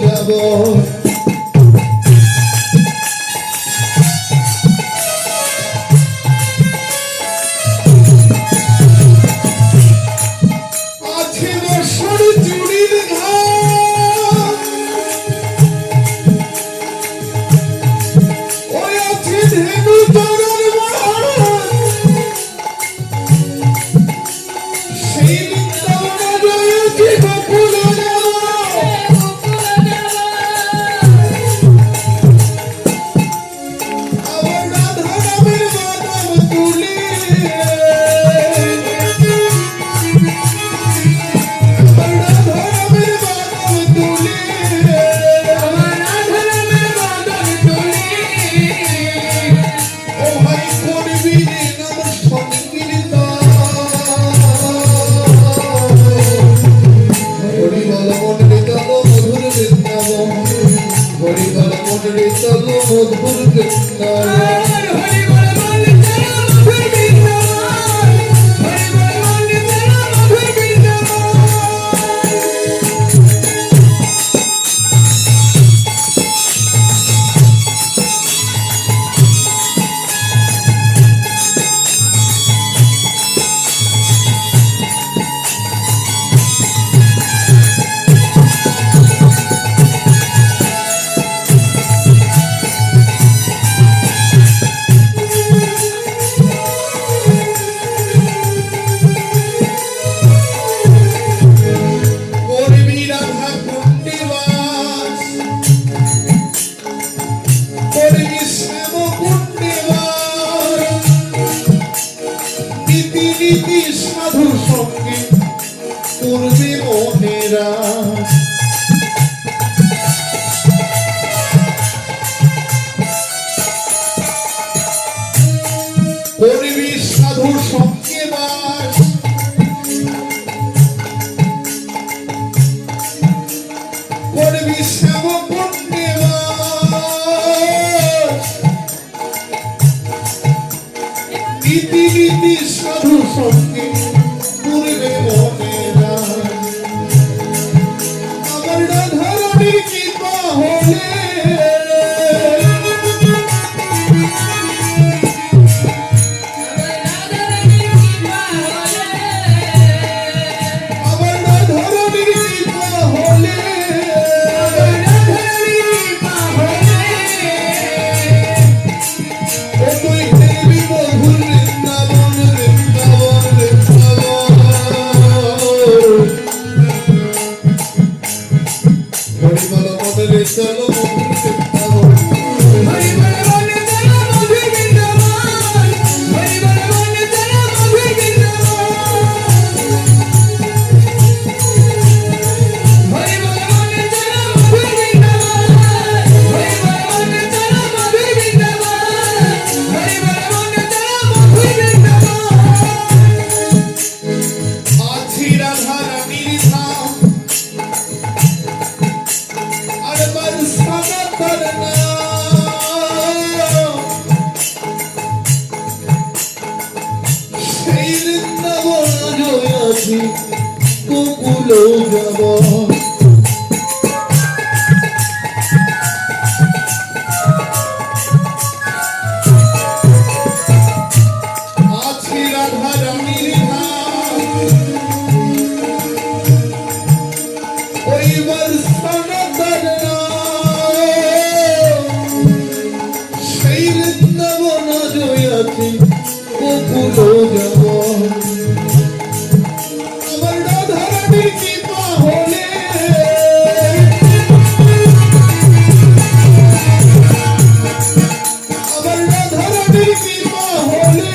যাব আছে বর্ষার চুড়ির ঘাম ওই আছে ধেনু তরুর সেই বৃন্দাবন রয়েছে গোকুল মধুর সাধু সঙ্গে করবে মনেরা করবি সাধু সঙ্গে বাস করবি শ্যাম কুণ্ডে বাস নীতি নীতি সাধু সঙ্গে করবে মনেরা আমার রাধারানীর কৃপা হলে চলো গোকুল যাব আছে রাধা রানীর ওই বর্ষণতর সেই বৃন্দাবন জয়াছি গোকুল যাব কৃপা হলে আবার রাধারানীর কৃপা হলে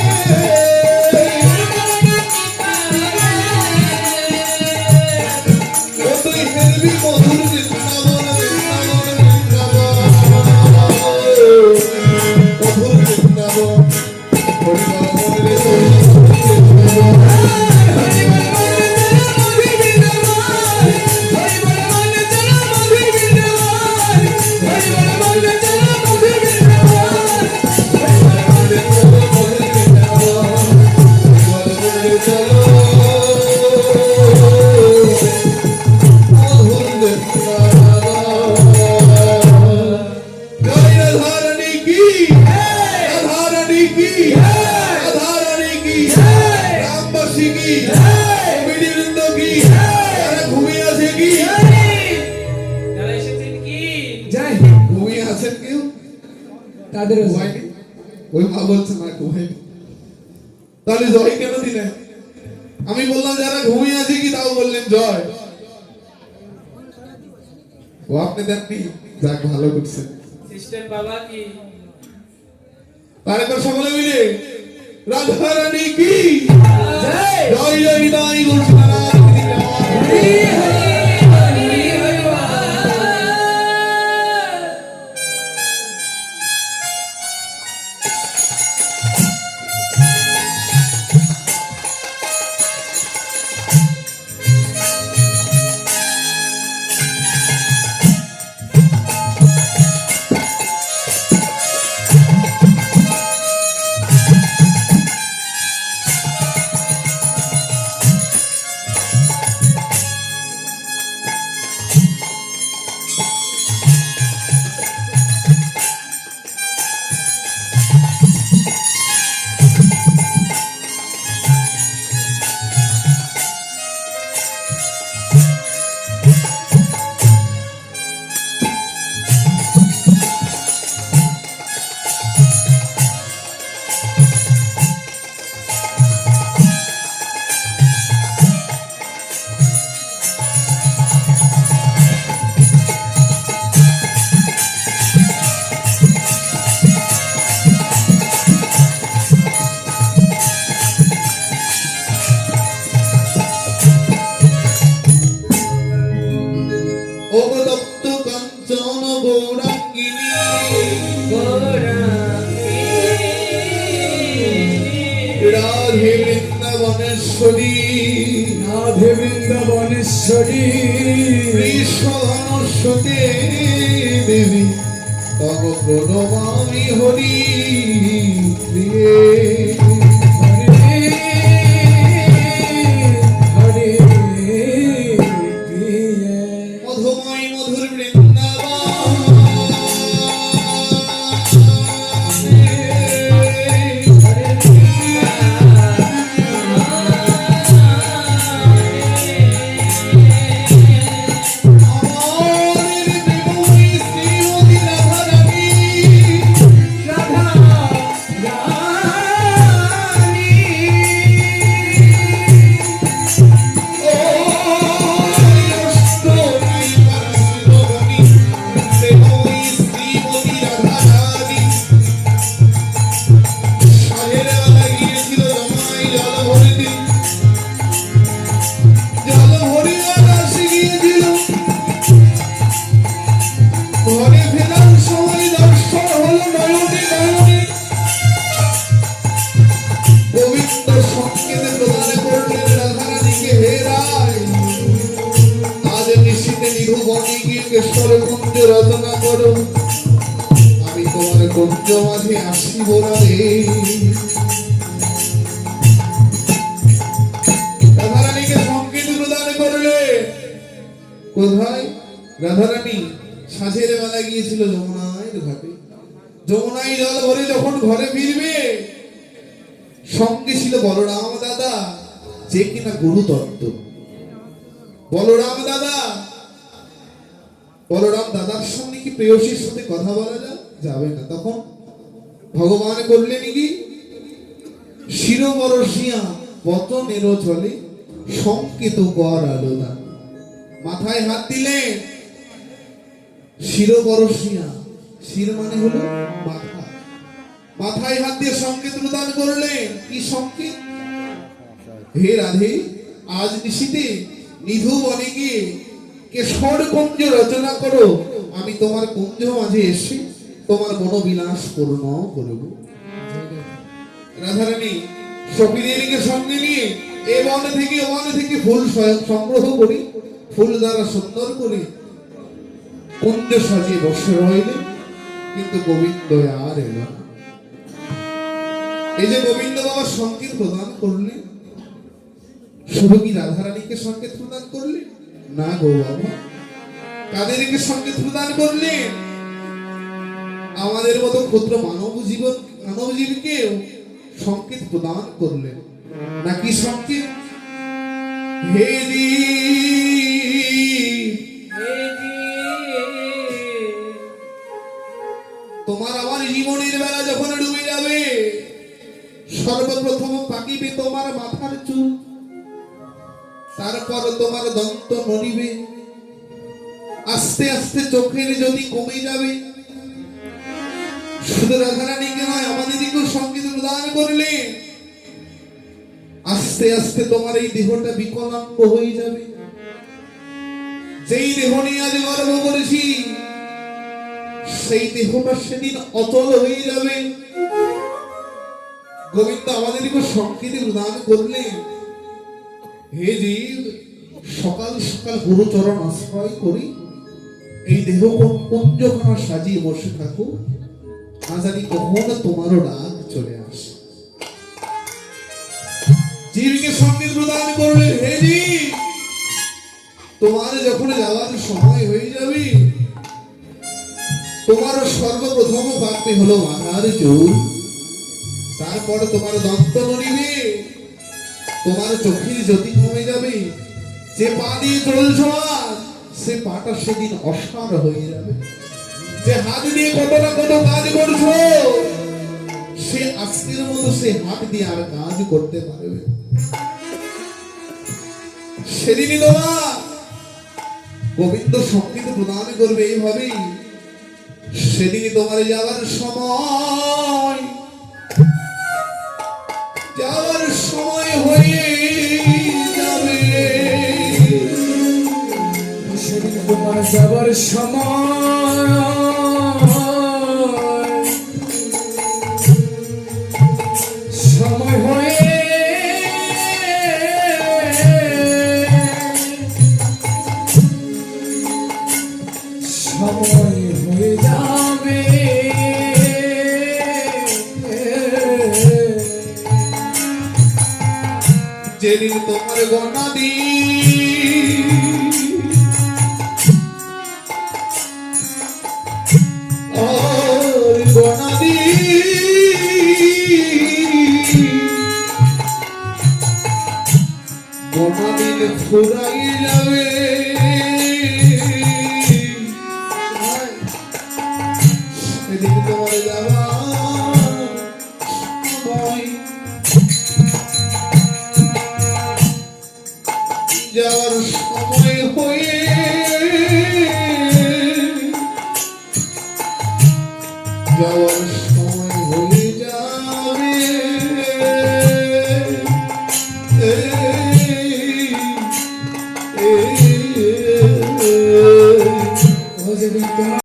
তুই হেরবি মধুর বৃন্দাবন মধুর বৃন্দাবন পরিবার মনে চলো কাদের হয়েছে? ঘুমায়নি? ওই মা বলছে না ঘুমায়নি। তাহলে জয় কেন দিলেন? আমি বললাম যারা ঘুমিয়ে আছে কি, তাও বললেন জয়। ও আপনি দেননি, যাক ভালো করছেন। সিস্টেম বাবা কি তারপর সকলে মিলে রাধা রানী কি জয়। জয় জয় জয় ঘোষণা হরি হরি হরি হরি বল। অবদপ্ত কাঞ্চন গৌরাঙ্গিনী রাধে বৃন্দাবনেশ্বরী রাধে বৃন্দাবনেশ্বরী কৃষ্ণধনুষ্যতে দেবী তব প্রণমামি হরি প্রিয়ে হরে হরে প্রিয়ে। মধুময় মধুর বৃন্দাবন আমাদের দেবী শ্রীমতী রাধা রানী রাধা রানী রচনা করো, আমি তোমার কুঞ্জ মাঝে আসিব না রে। রাধারানীকে সংকেত প্রদান করলে। কোথায়? রাধারানী সাঁঝের বেলা গিয়েছিল যমুনার ঘাটে। যমুনায় জল ভরে যখন ঘরে ফিরবে, সঙ্গে ছিল বলরাম দাদা, যে কিনা গুরু তত্ত্ব। বলরাম দাদা, বলরাম দাদার সঙ্গে কি প্রেয়সীর সাথে কথা বলা যাবে না? তখন ভগবান করলেন কি, শিরবরসিয়া পতনেরও চলে সংকেত কর আলোদা। মাথায় হাত দিলেন, শিরবরসিয়া, শির মানে হলো মাথা, মাথায় হাত দিয়ে সংকেত প্রদান করলেন। কি সংকেত? হে রাধে, আজ নিশীতে নিধু বনে গিয়ে কেশর কুঞ্জ রচনা করো, আমি তোমার কুঞ্জ মাঝে এসে তোমার মনোবিলাস পূর্ণ করব। রাধারানী সখীদেরকে সঙ্গে নিয়ে এ বন থেকে ও বন থেকে ফুল সংগ্রহ করি, ফুল দ্বারা সুন্দর করে কুঞ্জ সাজিয়ে বসে রইলেন। কিন্তু গোবিন্দ আর এলো না। এই যে গোবিন্দ বাবা সংকেত প্রদান করলেন, শুধু কি রাধারানীকে সংকেত প্রদান করলেন? না গো বাবা, কাদেরকে সংকেত প্রদান করলেন? আমাদের মতো ক্ষুদ্র মানবজীবকেও সংকেত প্রদান করলেন। নাকি সংকেত? হে তোমার আমার জীবনের বেলা যখন ডুবে যাবে, সর্বপ্রথম পাকিবে তোমার মাথার চুল, তারপর তোমার দন্ত নড়িবে, আস্তে আস্তে চোখের জ্যোতি কমে যাবে। শুধু রাধারানীকে নয়, আমাদেরকেও সঙ্গীত প্রদান করলেন। আস্তে আস্তে তোমার এই দেহটা বিকলাঙ্গ হয়ে যাবে। যেই দেহ নিয়ে আজ গর্ব করেছি, সেই দেহটা সেদিন অচল হয়ে যাবে। গোবিন্দ আমাদেরকে সঙ্গীত প্রদান করলেন। হে জীব, সকাল সকাল গুরুচরণ আশ্রয় করি এই দেহ কুঞ্জখানা সাজিয়ে বসে থাকো, না জানি কখন তোমারও ডাক চলে আসে। জীবকে সঙ্গীত প্রদান করলে, হে জীব, তোমার যখন যাওয়ার সময় হয়ে যাবে, তোমার সর্বপ্রথম পাকবে হলো মাথার চুল, তারপর তোমার দন্ত নড়িবে, তোমার চোখের জ্যোতি কমে যাবে। যে পা দিয়ে চলছ আজ, সে পাটা সেদিন অসার হয়ে যাবে। যে হাত দিয়ে কত না কত কাজ করছো, সে আজকের মতো সে হাত দিয়ে আর কাজ করতে পারবে। সেদিনই তোমার গোবিন্দ সঙ্গীত প্রদান করবে এইভাবেই। সেদিনই তোমার যাওয়ার সময়, যাওয়ার সময় হয়ে যাবে। সেদিন তোমার যাবার সময়, সময় হয়ে সময় হয়ে যাবে। যেদিন তোমার গণা দিন, গণা দিন ফুরাই যাবে। সেদিন তোমার যাওয়ার সময়, যাওয়ার সময় হয়ে যাওয়ার সময় হয়ে যাবে। ও যেদিন তোমার